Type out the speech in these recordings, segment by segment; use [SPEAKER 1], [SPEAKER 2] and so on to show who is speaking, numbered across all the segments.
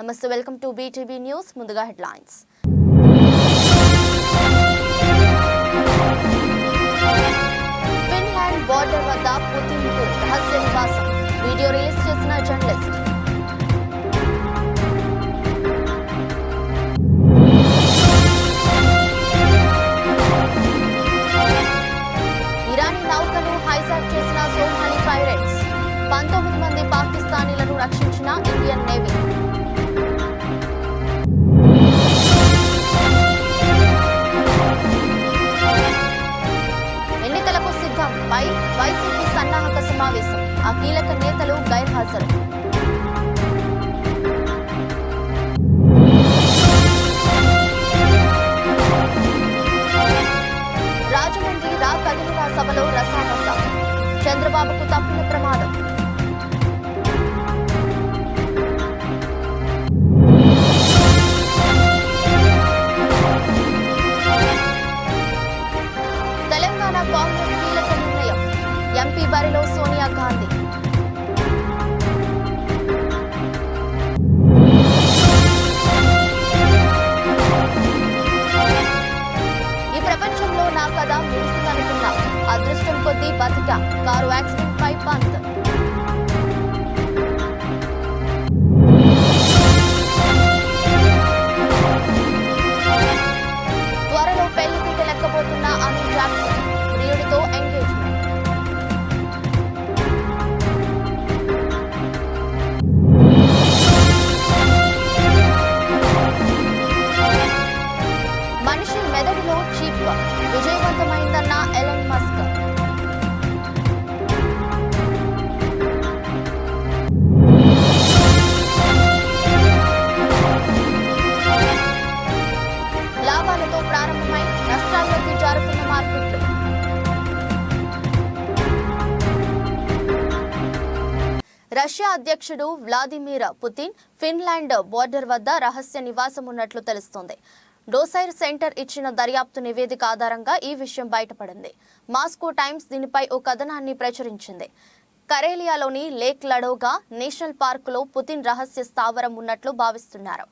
[SPEAKER 1] నమస్తే, welcome to BTV news. ముందుగా headlines. Finland border వద్ద పుతిన్ కు రహస్య నివాసం. వీడియో రిలీజ్ చేసిన జర్నలిస్ట్. ఇరానీ నౌకను హైజాక్ చేసిన సోమాలి పైరేట్స్. 19 మంది పాకిస్తానీలను రక్షించిన ఇండియన్ నేవీ. ఎన్నికలకు సిద్ధం పై వైసీపీ సన్నాహక సమావేశం. ఆ కీలక నేతలు గైర్హాజరు. రాజమండ్రి రా కదిలిన సభలో రసామస. చంద్రబాబుకు తప్పిన ప్రమాదం. తెలంగాణ కాంగ్రెస్ కీలక నిర్ణయం. ఎంపీ బరిలో సోనియా గాంధీ. ఈ ప్రపంచంలో నా కథ ముగిసిందనుకున్నా, అదృష్టం కొద్దీ బతికా. కారు యాక్సిడెంట్ పై పంత్. త్వరలో పెళ్లి పీట లెక్కబోతున్న అమిర్ జాక్సన్. ప్రియుడితో ఎంగేజ్మెంట్. మనిషి మెదడులో చీప్ విజయవంతమైందన్న ఎలన్ మస్క్. లాభాలతో ప్రారంభమై నష్టాల్లోకి జారుతున్న మార్కెట్లు. రష్యా అధ్యక్షుడు వ్లాదిమిర్ పుతిన్ ఫిన్లాండ్ బోర్డర్ వద్ద రహస్య నివాసం ఉన్నట్లు తెలుస్తోంది. డోసైర్ సెంటర్ ఇచ్చిన దర్యాప్తు నివేదిక ఆధారంగా ఈ విషయం బయటపడింది. మాస్కో టైమ్స్ దీనిపై ఓ కథనాన్ని ప్రచురించింది. కరేలియాలోని లేక్ లడోగా నేషనల్ పార్కులో పుతిన్ రహస్య స్థావరం ఉన్నట్లు భావిస్తున్నారు.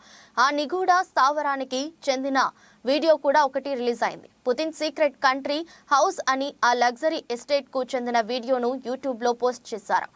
[SPEAKER 1] ఆ నిగూఢ స్థావరానికి చెందిన వీడియో కూడా ఒకటి రిలీజ్ అయింది. పుతిన్ సీక్రెట్ కంట్రీ హౌస్ అని ఆ లగ్జరీ ఎస్టేట్ కు చెందిన వీడియోను యూట్యూబ్ లో పోస్ట్ చేశారు.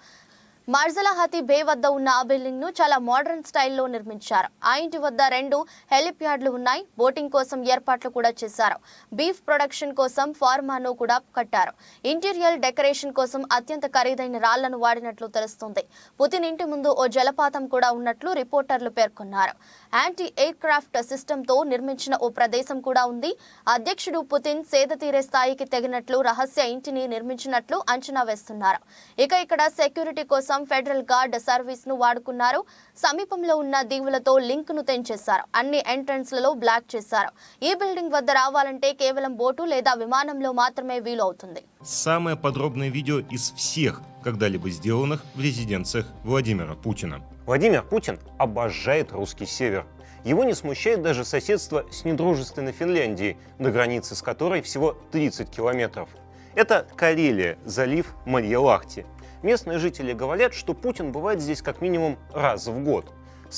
[SPEAKER 1] మార్జలహతి బే వద్ద ఉన్న ఆ బిల్డింగ్ ను చాలా మోడర్న్ స్టైల్లో నిర్మించారు. ఆ ఇంటి వద్ద 2 హెలిప్యాడ్లు ఉన్నాయి. బోటింగ్ కోసం ఏర్పాట్లు కూడా చేశారు. బీఫ్ ప్రొడక్షన్ కోసం ఫార్మాను కూడా కట్టారు. ఇంటీరియర్ డెకరేషన్ కోసం అత్యంత ఖరీదైన రాళ్లను వాడినట్లు తెలుస్తుంది. పుతిన్ ఇంటి ముందు ఓ జలపాతం కూడా ఉన్నట్లు రిపోర్టర్లు పేర్కొన్నారు. యాంటీ ఎయిర్ క్రాఫ్ట్ సిస్టమ్ తో నిర్మించిన ఓ ప్రదేశం కూడా ఉంది. అధ్యక్షుడు పుతిన్ సేద తీరే స్థాయికి తెగినట్లు రహస్య ఇంటిని నిర్మించినట్లు అంచనా వేస్తున్నారు. ఇక ఇక్కడ సెక్యూరిటీ కోసం ఫెడరల్ గార్డ్ సర్వీస్ ను వాడుకున్నారు. సమీపంలో ఉన్న దీవులతో లింక్ ను తెంచేశారు. అన్ని ఎంట్రన్స్ లలో బ్లాక్ చేశారు. ఈ బిల్డింగ్ వద్ద రావాలంటే కేవలం బోటు లేదా విమానంలో మాత్రమే వీలు అవుతుంది.
[SPEAKER 2] Самое подробное видео из всех когда-либо сделанных в резиденциях Владимира Путина.
[SPEAKER 3] Владимир Путин обожает русский север. Его не смущает даже соседство с недружественной Финляндией, до границы с которой всего 30 километров. Это Карелия, залив Марья-Лахти. Местные жители говорят, что Путин бывает здесь как минимум раз в год.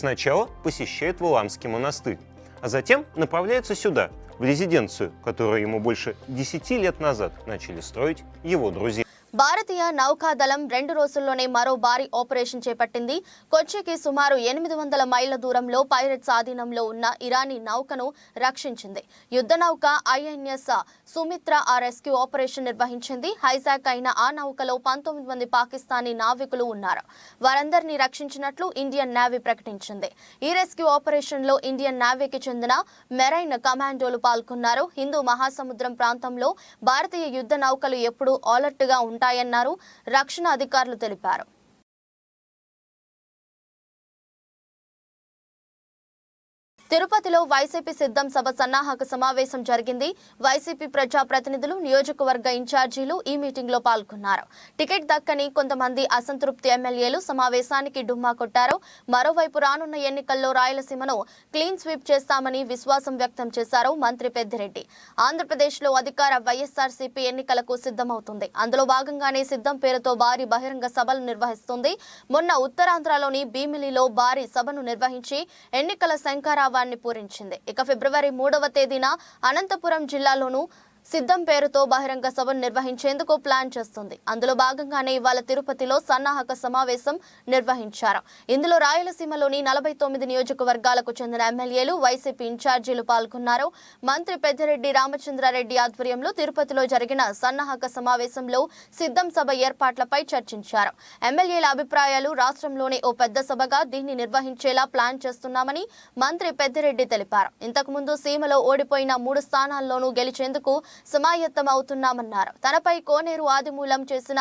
[SPEAKER 3] Сначала посещает Валаамский монастырь, а затем направляется сюда, в резиденцию, которую ему больше 10 лет назад начали строить его друзья.
[SPEAKER 1] భారతీయ నౌకాదళం 2 రోజుల్లోనే మరో భారీ ఆపరేషన్ చేపట్టింది. కొచ్చికి సుమారు 800 మైళ్ల దూరంలో పైరట్స్ ఆధీనంలో ఉన్న ఇరానీ నౌకను రక్షించింది. యుద్ధ నౌక INS సుమిత్ర ఆ రెస్క్యూ ఆపరేషన్ నిర్వహించింది. హైజాక్ అయిన ఆ నౌకలో 19 మంది పాకిస్తానీ నావికులు ఉన్నారు. వారందరినీ రక్షించినట్లు ఇండియన్ నేవీ ప్రకటించింది. ఈ రెస్క్యూ ఆపరేషన్ లో ఇండియన్ నేవీకి చెందిన మెరైన్ కమాండోలు పాల్గొన్నారు. హిందూ మహాసముద్రం ప్రాంతంలో భారతీయ యుద్ధ నౌకలు ఎప్పుడూ అలర్ట్ గా ఉంటాయన్నారు రక్షణ అధికారులు తెలిపారు. తిరుపతిలో వైసీపీ సిద్ధం సభ సన్నాహక సమావేశం జరిగింది. వైసీపీ ప్రజా ప్రతినిధులు, నియోజకవర్గ ఇన్ఛార్జీలు ఈ మీటింగ్ లో పాల్గొన్నారు. టికెట్ దక్కని కొంతమంది అసంతృప్తి ఎమ్మెల్యేలు సమావేశానికి డుమ్మా కొట్టారు. మరోవైపు రానున్న ఎన్నికల్లో రాయలసీమను క్లీన్ స్వీప్ చేస్తామని విశ్వాసం వ్యక్తం చేశారు మంత్రి పెద్దిరెడ్డి. ఆంధ్రప్రదేశ్ లో అధికార వైఎస్ఆర్సీపీ ఎన్నికలకు సిద్ధమవుతుంది. అందులో భాగంగానే సిద్ధం పేరుతో భారీ బహిరంగ సభలు నిర్వహిస్తుంది. మొన్న ఉత్తరాంధ్రలోని భీమిలిలో భారీ సభను నిర్వహించి ఎన్నికల శంఖారావాన్ని పూరించింది. ఇక ఫిబ్రవరి 3వ తేదీన అనంతపురం జిల్లాలోనూ సిద్ధం పేరుతో బహిరంగ సభను నిర్వహించేందుకు ప్లాన్ చేస్తుంది. అందులో భాగంగానే ఇవాళ తిరుపతిలో సన్నాహక సమావేశం నిర్వహించారు. ఇందులో రాయలసీమలోని 49 నియోజకవర్గాలకు చెందిన ఎమ్మెల్యేలు, వైసీపీ ఇన్ఛార్జీలు పాల్గొన్నారు. మంత్రి పెద్దిరెడ్డి రామచంద్రారెడ్డి ఆధ్వర్యంలో తిరుపతిలో జరిగిన సన్నాహక సమావేశంలో సిద్ధం సభ ఏర్పాట్లపై చర్చించారు. ఎమ్మెల్యేల అభిప్రాయాలు, రాష్ట్రంలోనే ఓ పెద్ద సభగా దీన్ని నిర్వహించేలా ప్లాన్ చేస్తున్నామని మంత్రి పెద్దిరెడ్డి తెలిపారు. ఇంతకుముందు సీమలో ఓడిపోయిన 3 స్థానాల్లోనూ గెలిచేందుకు సమాయత్తం అవుతున్నామన్నారు. తనపై కోనేరు ఆదిమూలం చేసిన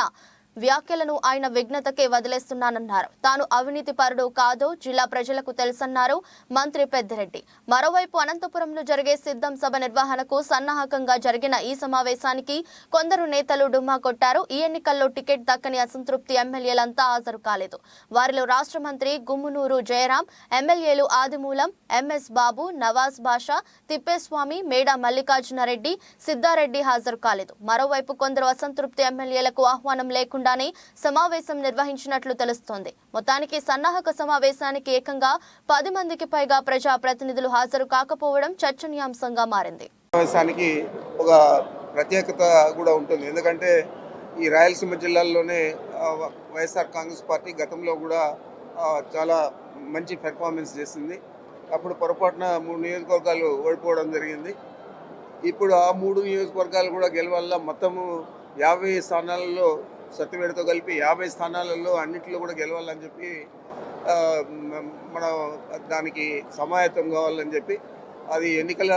[SPEAKER 1] వ్యాఖ్యలను ఆయన విఘ్నతకే వదిలేస్తున్నానన్నారు. తాను అవినీతి పరుడు కాదో జిల్లా ప్రజలకు తెలుసన్నారు మంత్రి పెద్దిరెడ్డి. మరోవైపు అనంతపురంలో జరిగే సిద్ధం సభ నిర్వహణకు సన్నాహకంగా జరిగిన ఈ సమావేశానికి కొందరు నేతలు డుమ్మా కొట్టారు. ఈ ఎన్నికల్లో టికెట్ దక్కని అసంతృప్తి ఎమ్మెల్యేలంతా హాజరు కాలేదు. వారిలో రాష్ట్ర మంత్రి గుమ్మనూరు జయరాం, ఎమ్మెల్యేలు ఆదిమూలం, ఎంఎస్ బాబు, నవాజ్ బాషా, తిప్పేస్వామి, మేడా మల్లికార్జునరెడ్డి, సిద్ధారెడ్డి హాజరు కాలేదు. మరోవైపు కొందరు అసంతృప్తి ఎమ్మెల్యేలకు ఆహ్వానం లేకుండా సమావేశం నిర్వహించినట్లు తెలుస్తోంది. మొత్తానికి సన్నాహక సమావేశానికి ఏకంగా 10 మందికి పైగా ప్రజా ప్రతినిధులు హాజరు కాకపోవడం చర్చనీయాంశంగా మారింది.
[SPEAKER 4] సమావేశానికి ఒక ప్రత్యేకత కూడా ఉంటుంది. ఎందుకంటే ఈ రాయలసీమ జిల్లాల్లోనే వైఎస్ఆర్ కాంగ్రెస్ పార్టీ గతంలో కూడా చాలా మంచి పెర్ఫార్మెన్స్ చేసింది. అప్పుడు పొరపాటున 3 నియోజకవర్గాలు ఓడిపోవడం జరిగింది. ఇప్పుడు ఆ 3 నియోజకవర్గాలు కూడా గెలవాల. మొత్తము 50 స్థానాలలో సత్యవేడితో కలిపి 50 స్థానాలలో అన్నింటిలో కూడా గెలవాలని చెప్పి మనం దానికి సమాయత్తం కావాలని చెప్పి అది ఎన్నికల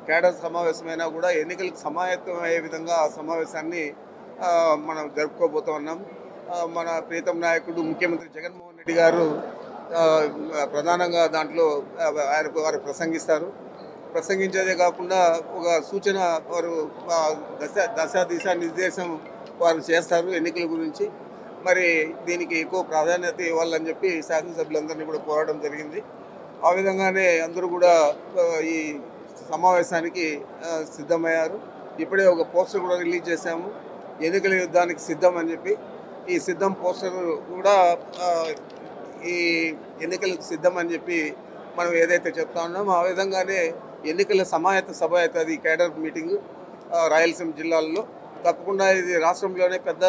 [SPEAKER 4] కేడర్ సమావేశమైనా కూడా ఎన్నికలకు సమాయత్తం అయ్యే విధంగా ఆ సమావేశాన్ని మనం జరుపుకోబోతూ ఉన్నాం. మన ప్రీతం నాయకుడు ముఖ్యమంత్రి జగన్మోహన్ రెడ్డి గారు ప్రధానంగా దాంట్లో వారు ప్రసంగించేదే కాకుండా ఒక సూచన వారు దిశా నిర్దేశం వారు చేస్తారు ఎన్నికల గురించి. మరి దీనికి ఎక్కువ ప్రాధాన్యత ఇవ్వాలని చెప్పి శాసనసభ్యులందరినీ కూడా కోరడం జరిగింది. ఆ విధంగానే అందరూ కూడా ఈ సమావేశానికి సిద్ధమయ్యారు. ఇప్పుడే ఒక పోస్టర్ కూడా రిలీజ్ చేశాము, ఎన్నికల యుద్ధానికి సిద్ధం అని చెప్పి. ఈ సిద్ధం పోస్టర్ కూడా ఈ ఎన్నికలకు సిద్ధం అని చెప్పి మనం ఏదైతే చెప్తా ఉన్నామో ఆ విధంగానే ఎన్నికల సమాయత్త సభ అవుతుంది కేడర్ మీటింగ్ రాయలసీమ జిల్లాల్లో. తప్పకుండా ఇది రాష్ట్రంలోనే పెద్ద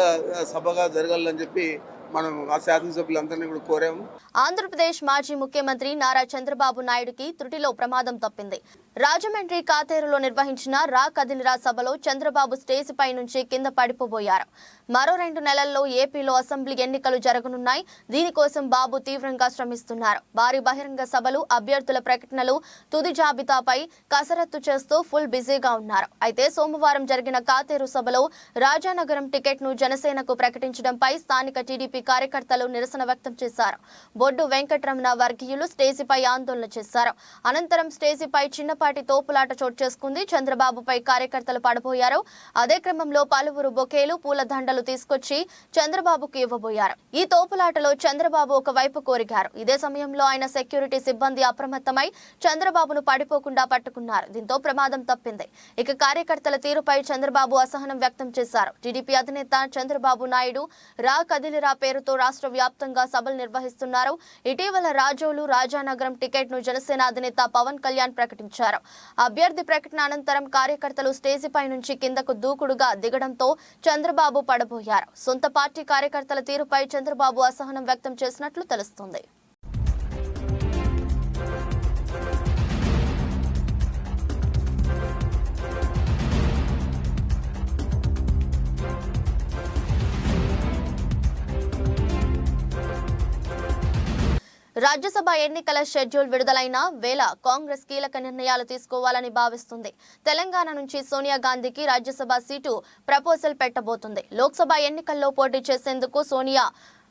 [SPEAKER 4] సభగా జరగాలని చెప్పి మనం ఆ శాసనసభ్యులందరినీ కూడా కోరాము.
[SPEAKER 1] ఆంధ్రప్రదేశ్ మాజీ ముఖ్యమంత్రి నారా చంద్రబాబు నాయుడుకి త్రుటిలో ప్రమాదం తప్పింది. రాజమండ్రి కాతేరులో నిర్వహించిన రా కదిలిరా సభలో చంద్రబాబు స్టేజ్ పై నుంచి కింద పడిపోబోయారు. మరో 2 నెలల్లో ఏపీలో అసెంబ్లీ ఎన్నికలు జరగనున్నాయి. దీనికోసం బాబు తీవ్రంగా శ్రమిస్తున్నారు. భారీ బహిరంగ సభలు, అభ్యర్థుల ప్రకటనలు, తుది జాబితాపై కసరత్తు చేస్తూ ఫుల్ బిజీగా ఉన్నారు. అయితే సోమవారం జరిగిన కాతేరు సభలో రాజానగరం టికెట్ను జనసేనకు ప్రకటించడంపై స్థానిక టీడీపీ కార్యకర్తలు నిరసన వ్యక్తం చేశారు. బొడ్డు వెంకటరమణ వర్గీయులు స్టేజీపై ఆందోళన చేశారు. అనంతరం స్టేజీపై చిన్నపాటి తోపులాట చోటు చేసుకుంది. చంద్రబాబుపై కార్యకర్తలు పడబోయారు. అదే క్రమంలో పలువురు బొకేలు, పూలదండలు తీసుకొచ్చి చంద్రబాబుకు ఇవ్వబోయారు. ఈ తోపులాటలో చంద్రబాబు ఒకవైపు కోరిగారు. ఇదే సమయంలో ఆయన సెక్యూరిటీ సిబ్బంది అప్రమత్తమై చంద్రబాబును పడిపోకుండా పట్టుకున్నారు. దీంతో ప్రమాదం తప్పింది. ఇక కార్యకర్తల తీరుపై చంద్రబాబు అసహనం వ్యక్తం చేశారు. టీడీపీ అధినేత చంద్రబాబు నాయుడు రా కదిలిరా పేరుతో రాష్ట్ర వ్యాప్తంగా సభలు నిర్వహిస్తున్నారు. ఇటీవల రాజోలు, రాజానగరం టికెట్ ను జనసేన అధినేత పవన్ కళ్యాణ్ ప్రకటించారు. అభ్యర్థి ప్రకటన అనంతరం కార్యకర్తలు స్టేజీపై నుంచి కిందకు దూకుడుగా దిగడంతో చంద్రబాబు పడబోయారు. సొంత పార్టీ కార్యకర్తల తీరుపై చంద్రబాబు అసహనం వ్యక్తం చేసినట్లు తెలుస్తోంది. రాజ్యసభ ఎన్నికల షెడ్యూల్ విడుదలైన వేళ కాంగ్రెస్ కీలక నిర్ణయాలు తీసుకోవాలని భావిస్తుంది. తెలంగాణ నుంచి సోనియా గాంధీకి రాజ్యసభ సీటు ప్రపోజల్ పెట్టబోతుంది. లోక్సభ ఎన్నికల్లో పోటీ చేసేందుకు సోనియా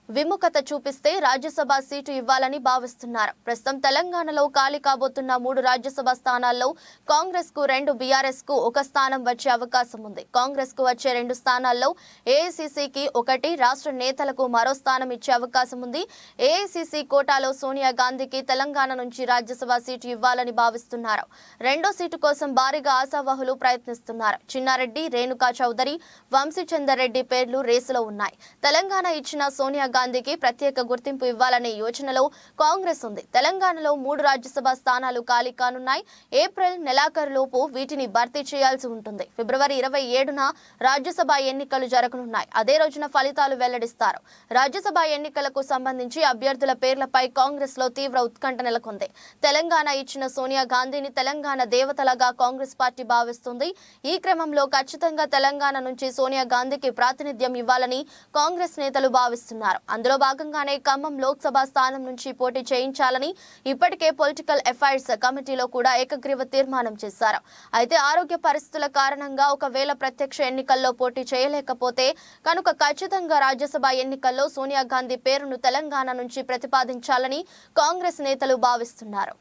[SPEAKER 1] విముఖత చూపిస్తే రాజ్యసభ సీటు ఇవ్వాలని భావిస్తున్నారు. ప్రస్తుతం తెలంగాణలో ఖాళీ కాబోతున్న 3 రాజ్యసభ స్థానాల్లో కాంగ్రెస్ కు 2, బీఆర్ఎస్ కు 1 స్థానం వచ్చే అవకాశం ఉంది. కాంగ్రెస్ కు వచ్చే 2 స్థానాల్లో ఏఐసీసీకి 1, రాష్ట్ర నేతలకు మరో స్థానం ఇచ్చే అవకాశం ఉంది. ఏఐసీసీ కోటాలో సోనియా గాంధీకి తెలంగాణ నుంచి రాజ్యసభ సీటు ఇవ్వాలని భావిస్తున్నారు. 2వ సీటు కోసం భారీగా ఆశావహులు ప్రయత్నిస్తున్నారు. చిన్నారెడ్డి, రేణుకా చౌదరి, వంశీచందర్ రెడ్డి పేర్లు రేసులో ఉన్నాయి. తెలంగాణ ఇచ్చిన సోనియా గాంధీకి ప్రత్యేక గుర్తింపు ఇవ్వాలనే యోచనలో కాంగ్రెస్ ఉంది. తెలంగాణలో 3 రాజ్యసభ స్థానాలు ఖాళీ కానున్నాయి. ఏప్రిల్ నెలాఖరులోపు వీటిని భర్తీ చేయాల్సి ఉంటుంది. ఫిబ్రవరి 27న రాజ్యసభ ఎన్నికలు జరగనున్నాయి. అదే రోజున ఫలితాలు వెల్లడిస్తారు. రాజ్యసభ ఎన్నికలకు సంబంధించి అభ్యర్థుల పేర్లపై కాంగ్రెస్ లో తీవ్ర ఉత్కంఠ నెలకొంది. తెలంగాణ ఇచ్చిన సోనియా గాంధీని తెలంగాణ దేవతలాగా కాంగ్రెస్ పార్టీ భావిస్తుంది. ఈ క్రమంలో ఖచ్చితంగా తెలంగాణ నుంచి సోనియా గాంధీకి ప్రాతినిధ్యం ఇవ్వాలని కాంగ్రెస్ నేతలు భావిస్తున్నారు. అందులో భాగంగానే ఖమ్మం లోక్సభ స్థానం నుంచి పోటీ చేయించాలని ఇప్పటికే పొలిటికల్ అఫైర్స్ కమిటీలో కూడా ఏకగ్రీవ తీర్మానం చేశారు. అయితే ఆరోగ్య పరిస్థితుల కారణంగా ఒకవేళ ప్రత్యక్ష ఎన్నికల్లో పోటీ చేయలేకపోతే కనుక ఖచ్చితంగా రాజ్యసభ ఎన్నికల్లో సోనియా గాంధీ పేరును తెలంగాణ నుంచి ప్రతిపాదించాలని కాంగ్రెస్ నేతలు భావిస్తున్నారు.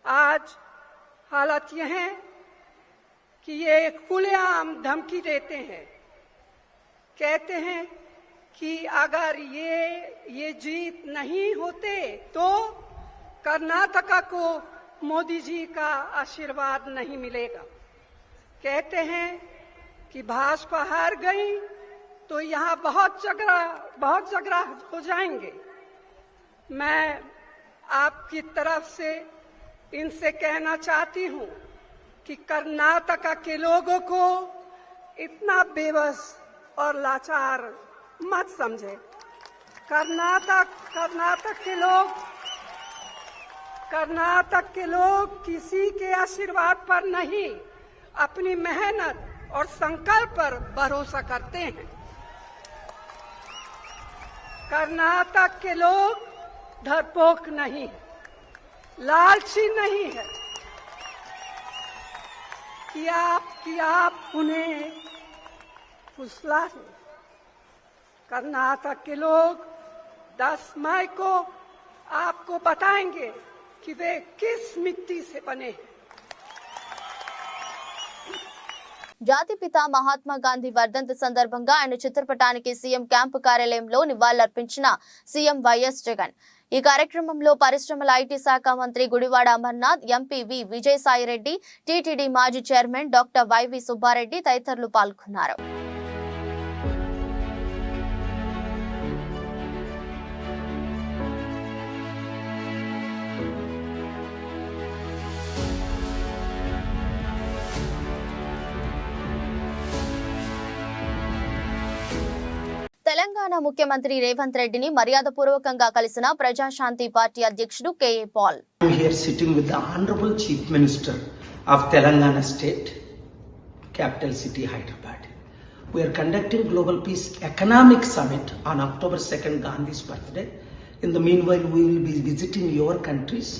[SPEAKER 5] आज हालात ये हैं कि ये खुलेआम धमकी देते हैं, कहते हैं कि अगर ये जीत नहीं होते तो कर्नाटका को मोदी जी का आशीर्वाद नहीं मिलेगा। कहते हैं कि भाजपा हार गई तो यहाँ बहुत झगड़ा हो जाएंगे। मैं आपकी तरफ से इनसे कहना चाहती हूँ कि कर्नाटका के लोगों को इतना बेबस और लाचार मत समझे। कर्नाटक के लोग किसी के आशीर्वाद पर नहीं, अपनी मेहनत और संकल्प पर भरोसा करते हैं। कर्नाटक के लोग डरपोक नहीं है, लालची नहीं है कि आप उन्हें फुसला दें। कर्नाटक के लोग 10 मई को आपको बताएंगे कि वे किस मिट्टी से बने हैं।
[SPEAKER 1] జాతిపిత మహాత్మా గాంధీ వర్ధంతి సందర్భంగా ఆయన చిత్రపటానికి సీఎం క్యాంపు కార్యాలయంలో నివాళులర్పించిన సీఎం వైఎస్ జగన్. ఈ కార్యక్రమంలో పరిశ్రమల ఐటీ శాఖ మంత్రి Gudivada Amarnath, MP V Vijayasaireddy, TTD మాజీ చైర్మన్ డాక్టర్ వైవి సుబ్బారెడ్డి తదితరులు పాల్గొన్నారు. తెలంగాణ ముఖ్యమంత్రి రేవంత్ రెడ్డిని మర్యాదపూర్వకంగా కలిసిన ప్రజాశాంతి పార్టీ అధ్యక్షుడు KA Paul.
[SPEAKER 6] I am here sitting with the Honorable Chief Minister of Telangana State, capital city Hyderabad. We are conducting Global Peace Economic Summit on October 2nd, Gandhi's birthday. In the meanwhile, we will be visiting your countries,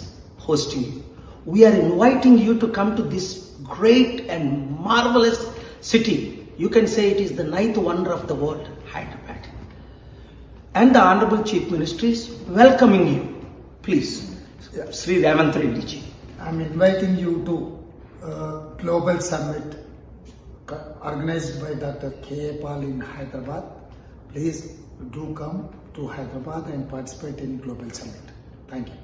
[SPEAKER 6] hosting you. We are inviting you to come to this great and marvelous city. You can say it is the 9th wonder of the world, Hyderabad. And the Honorable Chief Minister is welcoming you. Please, Sri Ravant Reddy ji.
[SPEAKER 7] I am inviting you to Global Summit organized by Dr. K.A. Pal in Hyderabad. Please do come to Hyderabad and participate in Global Summit. Thank you.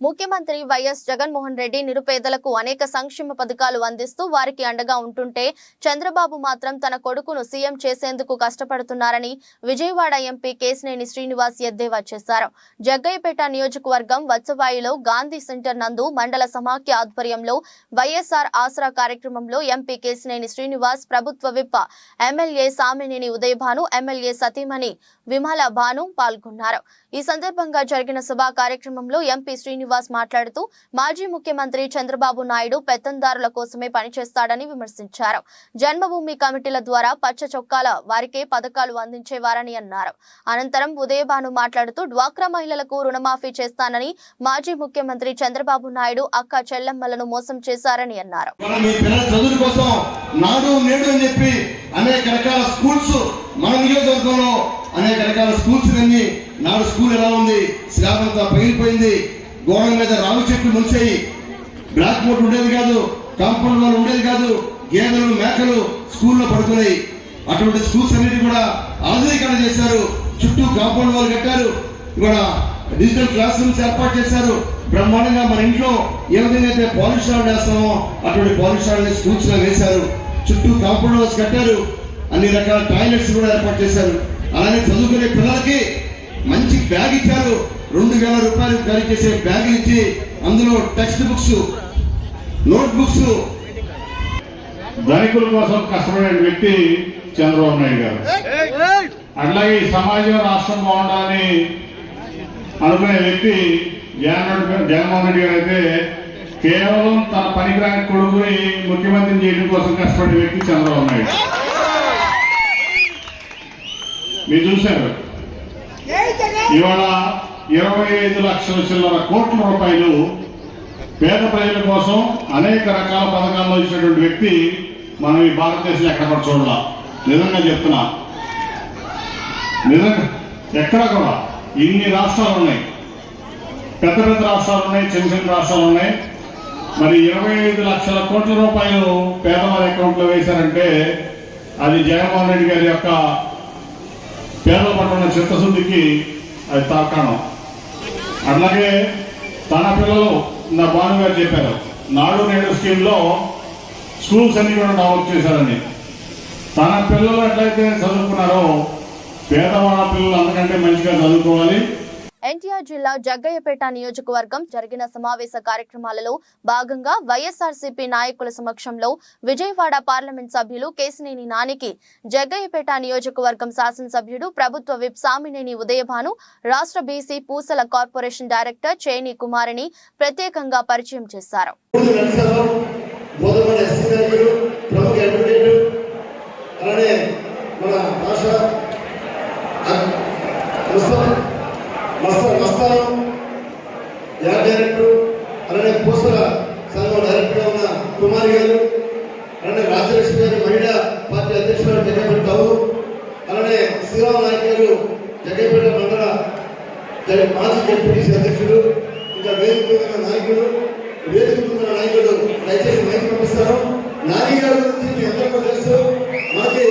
[SPEAKER 1] ముఖ్యమంత్రి YS Jaganmohan Reddy నిరుపేదలకు అనేక సంక్షేమ పథకాలు అందిస్తూ వారికి అండగా ఉంటుంటే చంద్రబాబు మాత్రం తన కొడుకును సీఎం చేసేందుకు కష్టపడుతున్నారని విజయవాడ ఎంపీ కేశినేని శ్రీనివాస్ ఎద్దేవా చేశారు. జగ్గయ్యపేట నియోజకవర్గం వత్సవాయిలో గాంధీ సెంటర్ నందు మండల సమాఖ్య ఆధ్వర్యంలో వైఎస్ఆర్ ఆసరా కార్యక్రమంలో ఎంపీ కేశినేని శ్రీనివాస్, ప్రభుత్వ whip MLA Samineni Udayabhanu, MLA సతీమణి విమల భాను పాల్గొన్నారు. ఈ సందర్భంగా జరిగిన సభా కార్యక్రమంలో ఎంపీ శ్రీనివాస్ మాట్లాడుతూ మాజీ ముఖ్యమంత్రి చంద్రబాబు నాయుడు పెత్తందారుల కోసమే పనిచేస్తాడని విమర్శించారు. జన్మభూమి కమిటీల ద్వారా పచ్చ చొక్కాల వారికే పథకాలు అందించేవారని అన్నారు. అనంతరం ఉదయభాను మాట్లాడుతూ డ్వాక్రా మహిళలకు రుణమాఫీ చేస్తానని మాజీ ముఖ్యమంత్రి చంద్రబాబు నాయుడు అక్క చెల్లెమ్మలను మోసం చేశారని అన్నారు.
[SPEAKER 8] అనేక రకాల స్కూల్స్ మన నియోజకవర్గంలో అనేక రకాల స్కూల్స్ అన్ని నాడు స్కూల్ ఎలా ఉంది, స్లాబ్ అంతా పగిలిపోయింది, గోడల మీద రావి చెట్లు ముంచాయి, బ్లాక్ బోర్డ్ ఉండేది కాదు, కాంపౌండ్ వాల్ ఉండేది కాదు, గేదెలు మేకలు స్కూల్లో పడుతున్నాయి. అటువంటి స్కూల్స్ అన్నిటి కూడా ఆధునీకరణ చేశారు, చుట్టూ కాంపౌండ్ వాల్ కట్టారు, ఇక్కడ డిజిటల్ క్లాస్ రూమ్స్ ఏర్పాటు చేశారు. బ్రహ్మాండంగా మన ఇంట్లో ఏ విధంగా అయితే పాలిష్ రాళ్ళు వేస్తామో అటువంటి పాలిష్ రాళ్ళని స్కూల్స్ లో వేశారు, చుట్టూ కాంపౌండ్ వాల్స్ కట్టారు, అన్ని రకాల టాయిలెట్స్ కూడా ఏర్పాటు చేశారు. అలానే చదువుకునే పిల్లలకి మంచి బ్యాగ్ ఇచ్చారు, 2000 రూపాయలు ఖరీదు చేసే బ్యాగులు ఇచ్చి అందులో టెక్స్ట్ బుక్స్, నోట్ బుక్స్.
[SPEAKER 9] ధనికుల కోసం కష్టపడే వ్యక్తి చంద్రబాబు నాయుడు గారు. అట్లాగే ఈ సమాజం రాష్ట్రం బాగుండాలని అనుకునే వ్యక్తి జగన్మోహన్ రెడ్డి గారు అయితే కేవలం తన పనికిరాని కొడుకుని ముఖ్యమంత్రిని చేయడం కోసం కష్టపడే వ్యక్తి చంద్రబాబు నాయుడు. మీరు చూశారు ఇవాళ 25 లక్షల చిల్లర కోట్ల రూపాయలు పేద ప్రజల కోసం అనేక రకాల పథకాల్లో ఇచ్చినటువంటి వ్యక్తి మనం ఈ భారతదేశంలో ఎక్కడ కూడా చూడాల. నిజంగా చెప్తున్నా, నిజంగా ఎక్కడ కూడా ఇన్ని రాష్ట్రాలు ఉన్నాయి, పెద్ద పెద్ద రాష్ట్రాలు ఉన్నాయి, చిన్న చిన్న రాష్ట్రాలు ఉన్నాయి. మరి 25 లక్షల కోట్ల రూపాయలు పేదవారి అకౌంట్లో వేశారంటే అది జగన్మోహన్ రెడ్డి గారి యొక్క పేదల పట్ల ఉన్న చిత్తశుద్ధికి అది తార్కాణం. అట్లాగే తన పిల్లలు నా భాను గారు చెప్పారు, నాడు నేడు స్కీమ్ లో స్కూల్స్ అన్ని కూడా డెవలప్ చేశారని. తన పిల్లలు ఎట్లయితే చదువుకున్నారో పేదవాళ్ళ పిల్లలు అంతకంటే మంచిగా చదువుకోవాలి.
[SPEAKER 1] ఎన్టీఆర్ జిల్లా జగ్గయ్యపేట నియోజకవర్గం జరిగిన సమావేశ కార్యక్రమాలలో భాగంగా వైఎస్ఆర్సీపీ నాయకుల సమక్షంలో విజయవాడ పార్లమెంట్ సభ్యులు కేశినేని నానికి జగ్గయ్యపేట నియోజకవర్గం శాసనసభ్యుడు ప్రభుత్వ విప్ సామినేని ఉదయభాను, రాష్ట్ర బీసీ పూసల కార్పొరేషన్ డైరెక్టర్ చేని కుమారిని ప్రత్యేకంగా పరిచయం చేశారు.
[SPEAKER 8] మస్తానం యాడ్ డైరెక్టర్, అలానే పూసల సంఘం డైరెక్టర్ ఉన్న కుమారి గారు, అలానే రాజ్యలక్ష్మి గారు మహిళా పార్టీ అధ్యక్షులు జగ్గయ్యపేట టౌన్, అలానే శ్రీరామ్ నాయక్ గారు జగ్గయ్యపేట మండల మాజీ జడ్పీటీసీ అధ్యక్షులు, ఇంకా వేదిక నాయకులు, నాయకులు దయచేసి మైక్ పంపిస్తారు. నాని గారి గురించి మీ అందరికీ తెలుసు, మనకి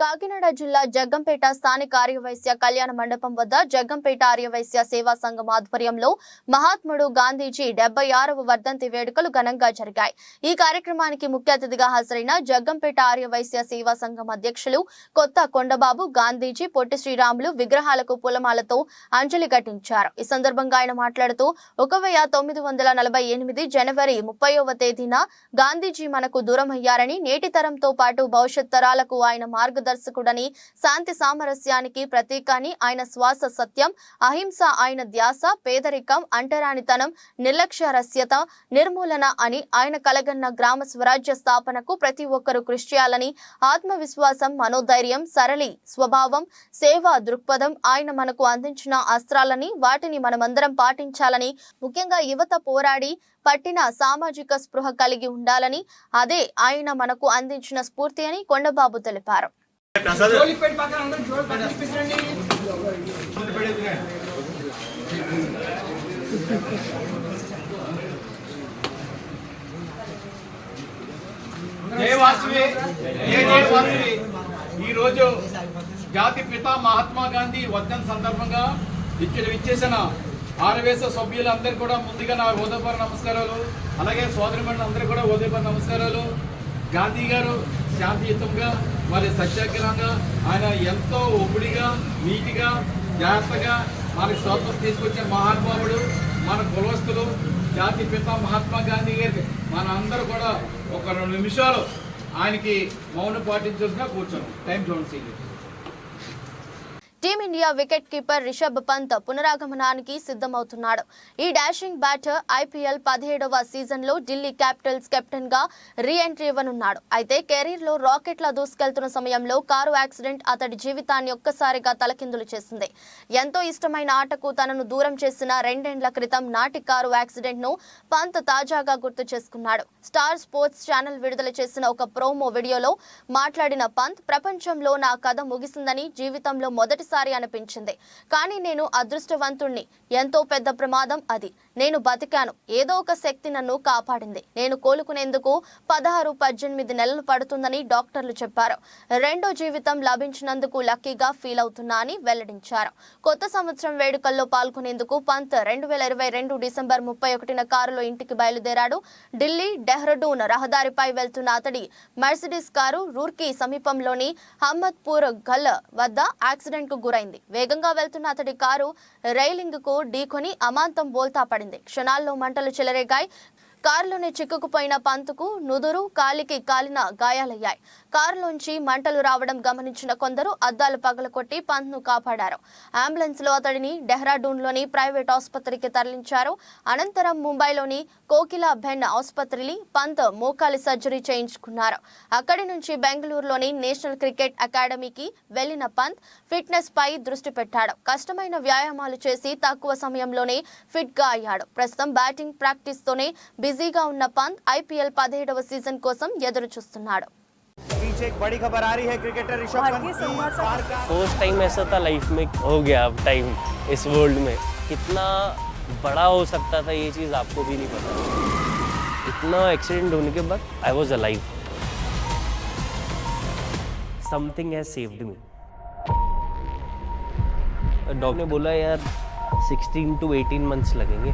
[SPEAKER 1] కాకినాడ జిల్లా జగ్గంపేట స్థానిక ఆర్యవైశ్య కళ్యాణ మండపం వద్ద జగ్గంపేట ఆర్యవైశ్య సేవా సంఘం ఆధ్వర్యంలో మహాత్ముడు గాంధీజీ 76వ వర్ధంతి వేడుకలు ఘనంగా జరిగాయి. ఈ కార్యక్రమానికి ముఖ్య అతిథిగా హాజరైన జగ్గంపేట ఆర్యవైశ్య సేవా సంఘం అధ్యక్షులు కొత్త కొండబాబు గాంధీజీ పొట్టి శ్రీరాములు విగ్రహాలకు పూలమాలతో అంజలి ఘటించారు. ఈ సందర్భంగా ఆయన మాట్లాడుతూ 1948 జనవరి 30వ తేదీన గాంధీజీ మనకు దూరమయ్యారని, నేటి తరంతో పాటు భవిష్యత్ తరాలకు ఆయన మార్గదర్శకుడని, శాంతి సామరస్యానికి ప్రతీకాని, ఆయన శ్వాస సత్యం, అహింస ఆయన ధ్యాస, పేదరికం, అంటరానితనం, నిర్లక్ష్యరస్యత నిర్మూలన అని ఆయన కలగన్న గ్రామ స్వరాజ్య స్థాపనకు ప్రతి ఒక్కరూ కృషి చేయాలని, ఆత్మవిశ్వాసం, మనోధైర్యం, సరళి స్వభావం, సేవా దృక్పథం ఆయన మనకు అందించిన అస్త్రాలని, వాటిని మనమందరం పాటించాలని, ముఖ్యంగా యువత పోరాడి పట్టిన సామాజిక స్పృహ కలిగి ఉండాలని, అదే ఆయన మనకు అందించిన స్ఫూర్తి అని కొండబాబు తెలిపారు.
[SPEAKER 10] ఈ రోజు జాతి పిత మహాత్మా గాంధీ వర్ధంతి సందర్భంగా విచ్చేసిన ఆర్యవైశ్య సభ్యులందరూ కూడా ముందుగా నా హృదయపూర్వక నమస్కారాలు. అలాగే సోదరిమణులు అందరూ కూడా హృదయపూర్వక నమస్కారాలు. గాంధీ గారు శాంతియుతంగా మరి సత్యాగ్రహంగా ఆయన ఎంతో ఒప్పుడిగా నీటిగా జాగ్రత్తగా మనకి స్వాతంత్రం తీసుకొచ్చిన మహానుభావుడు, మన కులవస్తులు జాతి పిత మహాత్మా గాంధీ గారికి మన అందరూ కూడా ఒక 2 నిమిషాలు ఆయనకి మౌనం పాటించాల్సిన కూర్చోను. టైం చూడండి.
[SPEAKER 1] Team India wicket keeper Rishabh Pant పునరాగమనానికి సిద్ధమవుతున్నాడు. ఈ డాషింగ్ బ్యాటర్ IPL 17వ సీజన్లో ఢిల్లీ క్యాపిటల్స్ కెప్టెన్ గా రీ ఎంట్రీ ఇవ్వనున్నాడు. అయితే కెరీర్లో రాకెట్లా దూసుకెళ్తున్న సమయంలో కారు యాక్సిడెంట్ అతడి జీవితాన్ని ఒక్కసారిగా తలకిందులు చేసింది. ఎంతో ఇష్టమైన ఆటకు తనను దూరం చేసిన 2 ఏళ్ల క్రితం నాటి కారు యాక్సిడెంట్ ను పంత్ తాజాగా గుర్తు చేసుకున్నాడు. స్టార్ స్పోర్ట్స్ ఛానల్ విడుదల చేసిన ఒక ప్రోమో వీడియోలో మాట్లాడిన పంత్, ప్రపంచంలో నా కథ ముగిసిందని జీవితంలో మొదటిసారి అనిపించింది. కానీ నేను అదృష్టవంతుణ్ణి. ఎంతో పెద్ద ప్రమాదం అది. నేను బతికాను. ఏదో ఒక శక్తి నన్ను కాపాడింది. నేను కోలుకునేందుకు 16-18 నెలలు పడుతుందని డాక్టర్లు చెప్పారు. రెండో జీవితం లభించినందుకు లక్కీగా ఫీల్ అవుతున్నా అని వెల్లడించారు. కొత్త సంవత్సరం వేడుకల్లో పాల్గొనేందుకు పంత్ 2022 డిసెంబర్ 31న కారులో ఇంటికి బయలుదేరాడు. ఢిల్లీ డెహ్రాడూన్ రహదారిపై వెళ్తున్న అతడి మెర్సిడీస్ కారు రూర్కీ సమీపంలోని హమ్మద్పూర్ గల్ వద్ద యాక్సిడెంట్ కు గురైంది. వేగంగా వెళ్తున్న అతడి కారు రైలింగ్ కు ఢీకొని అమాంతం బోల్తా పడింది. క్షణాల్లో మంటలు చెలరేగాయి. కారులోనే చిక్కుకుపోయిన పంత్కు నుదురు, కాలికి కాలిన గాయాలయ్యాయి. కారులోంచి మంటలు రావడం గమనించిన కొందరు అద్దాలు పగలకొట్టి పంత్ను కాపాడారు. అంబులెన్స్ లో అతడిని డెహ్రాడూన్లోని ప్రైవేట్ ఆసుపత్రికి తరలించారు. అనంతరం ముంబైలోని కోకిలా బెన్ ఆసుపత్రిలో పంత్ మోకాలి సర్జరీ చేయించుకున్నారు. అక్కడి నుంచి బెంగళూరులోని నేషనల్ క్రికెట్ అకాడమీకి వెళ్లిన పంత్ ఫిట్నెస్ పై దృష్టి పెట్టాడు. కష్టమైన వ్యాయామాలు చేసి తక్కువ సమయంలోనే ఫిట్ గా అయ్యాడు. ప్రస్తుతం బ్యాటింగ్ ప్రాక్టీస్ తోనే బిజీగా ఉన్న పంత్ IPL 17వ సీజన్ కోసం ఎదురు చూస్తున్నాడు.
[SPEAKER 11] फर्स्ट टाइम ऐसा था लाइफ में हो गया अब टाइम इस वर्ल्ड में कितना बड़ा हो सकता था ये चीज़ आपको भी नहीं पता. इतना एक्सीडेंट होने के बाद I was alive. Something has saved me. Doctor ने बोला यार 16 to 18 मंथ्स लगेंगे.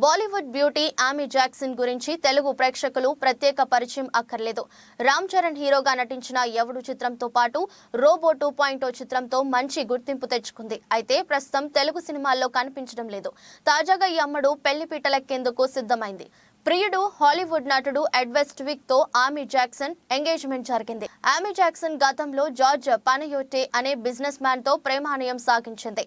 [SPEAKER 1] బాలీవుడ్ బ్యూటీ ఆమీ జాక్సన్ గురించి తెలుగు ప్రేక్షకులు ప్రత్యేక పరిచయం అక్కర్లేదు. రామ్ చరణ్ హీరోగా నటించిన ఎవడు చిత్రంతో పాటు రోబో 2.0 చిత్రంతో మంచి గుర్తింపు తెచ్చుకుంది. అయితే ప్రస్తుతం తెలుగు సినిమాల్లో కనిపించడం లేదు. తాజాగా ఈ అమ్మడు పెళ్లిపీటలెక్కేందుకు సిద్ధమైంది. ప్రియుడు హాలీవుడ్ నటుడు ఎడ్ వెస్ట్విక్ తో ఆమీ జాక్సన్ ఎంగేజ్మెంట్ జరిగింది. ఆమీ జాక్సన్ గతంలో జార్జ్ పనయోటే అనే బిజినెస్ మ్యాన్ తో ప్రేమానయం సాగించింది.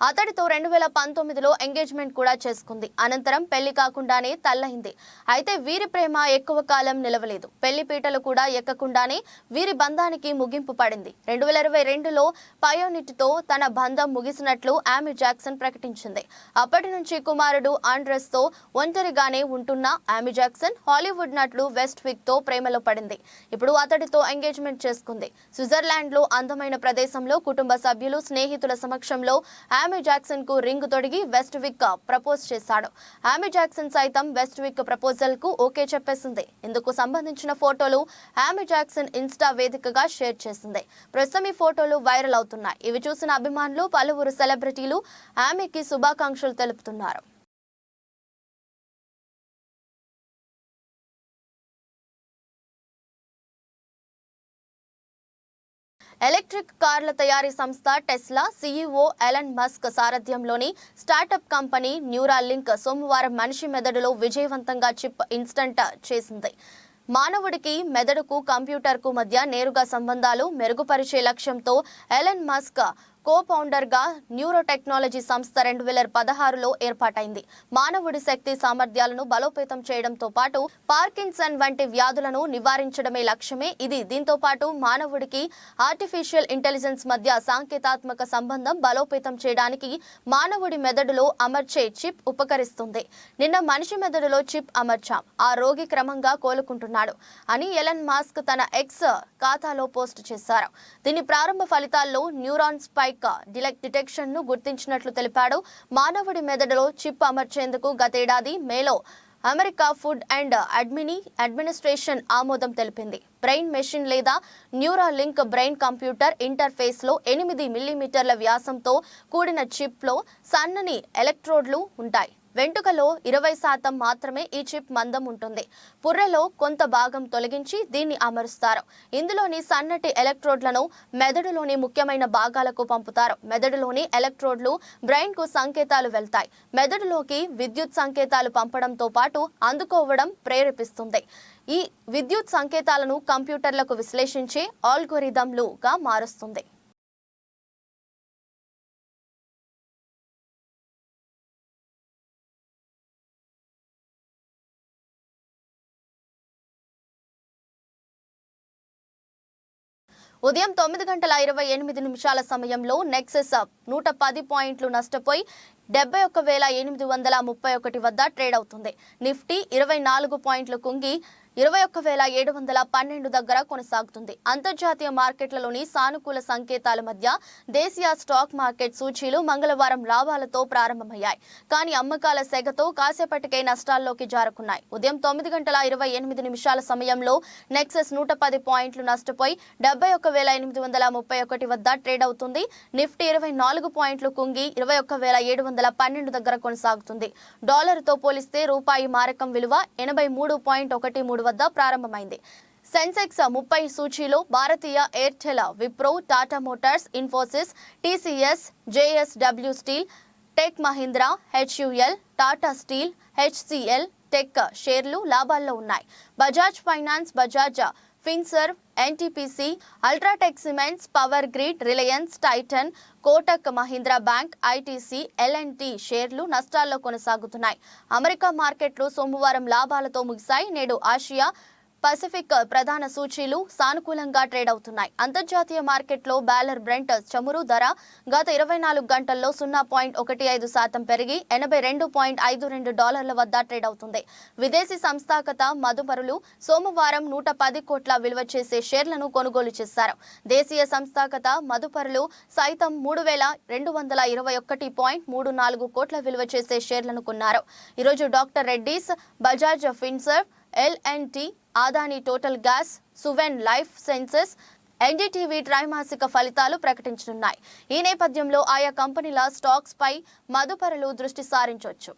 [SPEAKER 1] అతడితో 2019లో ఎంగేజ్మెంట్ కూడా చేసుకుంది. అనంతరం పెళ్లి కాకుండానే తల్లయింది. అయితే వీరి ప్రేమ ఎక్కువ కాలం నిలవలేదు. పెళ్లి పీటలు కూడా ఎక్కకుండానే వీరి బంధానికి ముగింపు పడింది. 2022లో పయోనిట్తో తన బంధం ముగిసినట్లు ఆమీ జాక్సన్ ప్రకటించింది. అప్పటి నుంచి కుమారుడు ఆండ్రెస్ తో ఒంటరిగానే ఉంటున్న ఆమీ జాక్సన్ హాలీవుడ్ నటుడు వెస్ట్విక్ తో ప్రేమలో పడింది. ఇప్పుడు అతడితో ఎంగేజ్మెంట్ చేసుకుంది. స్విట్జర్లాండ్ లో అందమైన ప్రదేశంలో కుటుంబ సభ్యులు, స్నేహితుల సమక్షంలో ఆమీ జాక్సన్ కు రింగ్ తొడిగి వెస్ట్విక్ ప్రపోజ్ చేశాడు. ఆమీ జాక్సన్ సైతం వెస్ట్విక్ ప్రపోజల్ కు ఓకే చెప్పేసింది. ఇందుకు సంబంధించిన ఫోటోలు ఆమీ జాక్సన్ ఇన్స్టా వేదికగా షేర్ చేసింది. ప్రస్తుతం ఈ ఫోటోలు వైరల్ అవుతున్నాయి. ఇవి చూసిన అభిమానులు, పలువురు సెలబ్రిటీలు ఆమీకి శుభాకాంక్షలు తెలుపుతున్నారు. ఎలక్ట్రిక్ కార్ల తయారీ సంస్థ టెస్లా CEO ఎలన్ మస్క్ సారథ్యంలోని స్టార్టప్ కంపెనీ న్యూరాలింక్ సోమవారం మనిషి మెదడులో విజయవంతంగా చిప్ ఇన్స్టంట్ చేసింది. మానవుడికి మెదడుకు కంప్యూటర్కు మధ్య నేరుగా సంబంధాలు మెరుగుపరిచే లక్ష్యంతో ఎలన్ మస్క్ కో-ఫౌండర్ గా న్యూరో టెక్నాలజీ సంస్థ 2016లో ఏర్పాటైంది. మానవుడి శక్తి సామర్థ్యాలను బలోపేతం చేయడంతో పాటు పార్కిన్సన్ వంటి వ్యాధులను నివారించడమే లక్ష్యమే ఇది. దీంతో పాటు మానవుడికి ఆర్టిఫిషియల్ ఇంటెలిజెన్స్ మధ్య సాంకేతాత్మక సంబంధం బలోపేతం చేయడానికి మానవుడి మెదడులో అమర్చే చిప్ ఉపకరిస్తుంది. నిన్న మనిషి మెదడులో చిప్ అమర్చాం. ఆ రోగి క్రమంగా కోలుకుంటున్నాడు అని ఎలన్ మస్క్ తన ఎక్స్ ఖాతాలో పోస్ట్ చేశారు. దీని ప్రారంభ ఫలితాల్లో న్యూరాన్ స్పైక్ డిటెక్షన్ ను గుర్తించినట్లు తెలిపాడు. మానవుడి మెదడులో చిప్ అమర్చేందుకు గతేడాది మేలో అమెరికా ఫుడ్ అండ్ అడ్మినిస్ట్రేషన్ ఆమోదం తెలిపింది. బ్రెయిన్ మెషిన్ లేదా న్యూరాలింక్ బ్రెయిన్ కంప్యూటర్ ఇంటర్ఫేస్ లో 8 మిల్లీమీటర్ల వ్యాసంతో కూడిన చిప్ లో సన్నని ఎలక్ట్రోడ్లు ఉంటాయి. వెంట్రుకలో 20% మాత్రమే ఈ చిప్ మందం ఉంటుంది. పుర్రెలో కొంత భాగం తొలగించి దీన్ని అమరుస్తారు. ఇందులోని సన్నటి ఎలక్ట్రోడ్లను మెదడులోని ముఖ్యమైన భాగాలకు పంపుతారు. మెదడులోని ఎలక్ట్రోడ్లు బ్రెయిన్ కు సంకేతాలు వెళ్తాయి. మెదడులోకి విద్యుత్ సంకేతాలు పంపడంతో పాటు అందుకోవడం ప్రేరేపిస్తుంది. ఈ విద్యుత్ సంకేతాలను కంప్యూటర్లకు విశ్లేషించే ఆల్గోరిథంలుగా మారుస్తుంది. ఉదయం 9:28 సమయంలో నెక్సెస్ 110 పాయింట్లు నష్టపోయి 71,831 వద్ద ట్రేడ్ అవుతుంది. నిఫ్టీ 24 పాయింట్లు కుంగి 21,712 దగ్గర కొనసాగుతుంది. అంతర్జాతీయ మార్కెట్లలోని సానుకూల సంకేతాల మధ్య దేశీయ స్టాక్ మార్కెట్ సూచీలు మంగళవారం లాభాలతో ప్రారంభమయ్యాయి. కానీ అమ్మకాల సెగతో కాసేపటికే నష్టాల్లోకి జారుకున్నాయి. ఉదయం 9:28 సమయంలో నెక్సెస్ 110 పాయింట్లు నష్టపోయి 71,831 వద్ద ట్రేడ్ అవుతుంది. నిఫ్టీ 24 పాయింట్లు కుంగి 21,712 దగ్గర కొనసాగుతుంది. డాలర్తో పోలిస్తే రూపాయి మారకం విలువ 83.13 వద్ద ప్రారంభమైంది. సెన్సెక్స్ 30 సూచీలో Bharti Airtel, Wipro, Tata Motors, Infosys, TCS, JSW Steel, Tech Mahindra, HUL, Tata Steel, HCL Tech షేర్లు లాభాల్లో ఉన్నాయి. Bajaj Finance, Bajaj Finserv, NTPC, UltraTech Cements, Power Grid, Reliance, Titan, Kotak Mahindra Bank, ITC, L and T షేర్లు నష్టాల్లో కొనసాగుతున్నాయి. అమెరికా మార్కెట్లు సోమవారం లాభాలతో ముగిశాయి. నేడు ఆసియా పసిఫిక్ ప్రధాన సూచీలు సానుకూలంగా ట్రేడ్ అవుతున్నాయి. అంతర్జాతీయ మార్కెట్లో బ్యాలర్ బ్రెంట్ చమురు ధర గత 24 గంటల్లో 0.15% పెరిగి $82.52 వద్ద ట్రేడ్ అవుతుంది. విదేశీ సంస్థాగత మదుపరులు సోమవారం 110 కోట్ల విలువ చేసే షేర్లను కొనుగోలు చేశారు. దేశీయ సంస్థాగత మదుపరులు సైతం 3,221.34 కోట్ల విలువ చేసే షేర్లను కొన్నారు. ఈరోజు Doctor Reddy's, Bajaj Finserv, L and T, Adani Total Gas, Suven Life Sciences, NDTV త్రైమాసిక ఫలితాలు ప్రకటించనున్నాయి. ఈ నేపథ్యంలో ఆయా కంపెనీల స్టాక్స్ పై మదుపరులు దృష్టి సారించవచ్చు.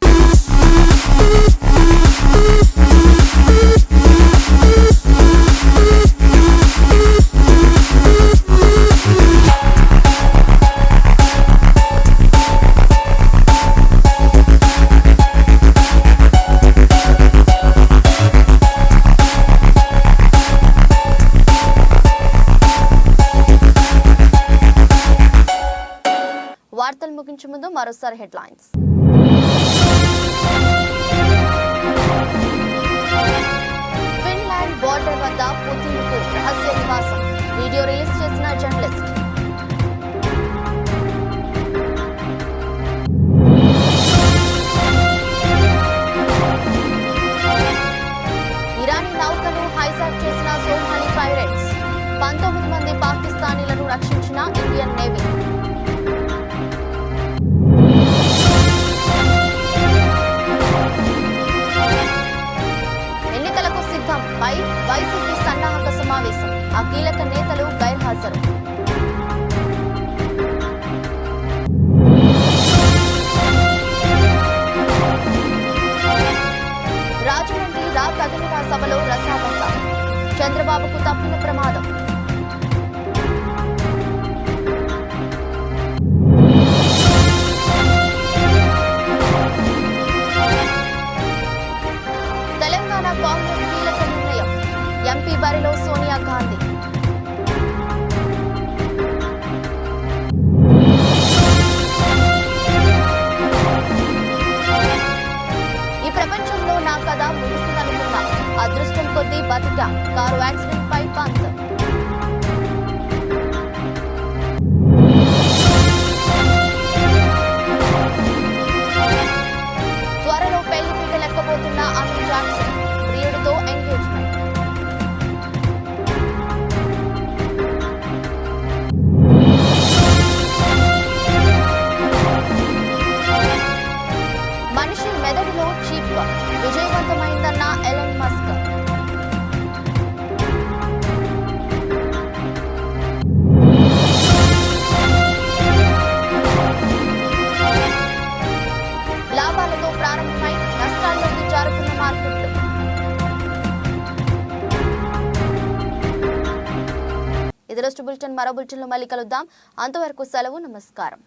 [SPEAKER 1] వార్తలు ముగించే ముందు మరోసారి హెడ్లైన్స్. ఫిన్లాండ్ బోర్డర్ వద్ద పుతిన్కు రహస్య నివాసం, వీడియో రిలీజ్ చేసిన జర్నలిస్ట్. ఇరానీ నౌకను హైజాక్ చేసిన సోమాలి పైరేట్స్, 19 మంది పాకిస్తానీలను రక్షించిన ఇండియన్ నేవీ. వైసీపీ సన్నాహక సమావేశం, ఆ కీలక నేతలు గైర్హాజరు. రాజమండ్రి రా కదలిరా సభలో రసాబస, చంద్రబాబుకు తప్పిన ప్రమాదం. తెలంగాణ కాంగ్రెస్ కీలక నిర్ణయం, ఎంపీ బరిలో సోనియా గాంధీ. ఈ ప్రపంచంలో నా కథ ముగిసిందనుకున్నా, అదృష్టం కొద్దీ బతికా, కారు యాక్సిడెంట్ పై పంత్. త్వరలో పెళ్లిపీట లెక్కబోతున్న అమిత్ జాక్సన్, ప్రియుడితో ఎంగేజ్మెంట్. మనిషి మెదడులో చీప్ విజయవంతమైందన్న ఎలన్ మస్క్. లాభాలతో ప్రారంభమై నష్టాల్లోకి జారుకున్న మార్కెట్లు. ఇది రోజు బులెటిన్. మరో బులెటిన్లో మళ్ళీ కలుద్దాం. అంతవరకు సెలవు. నమస్కారం.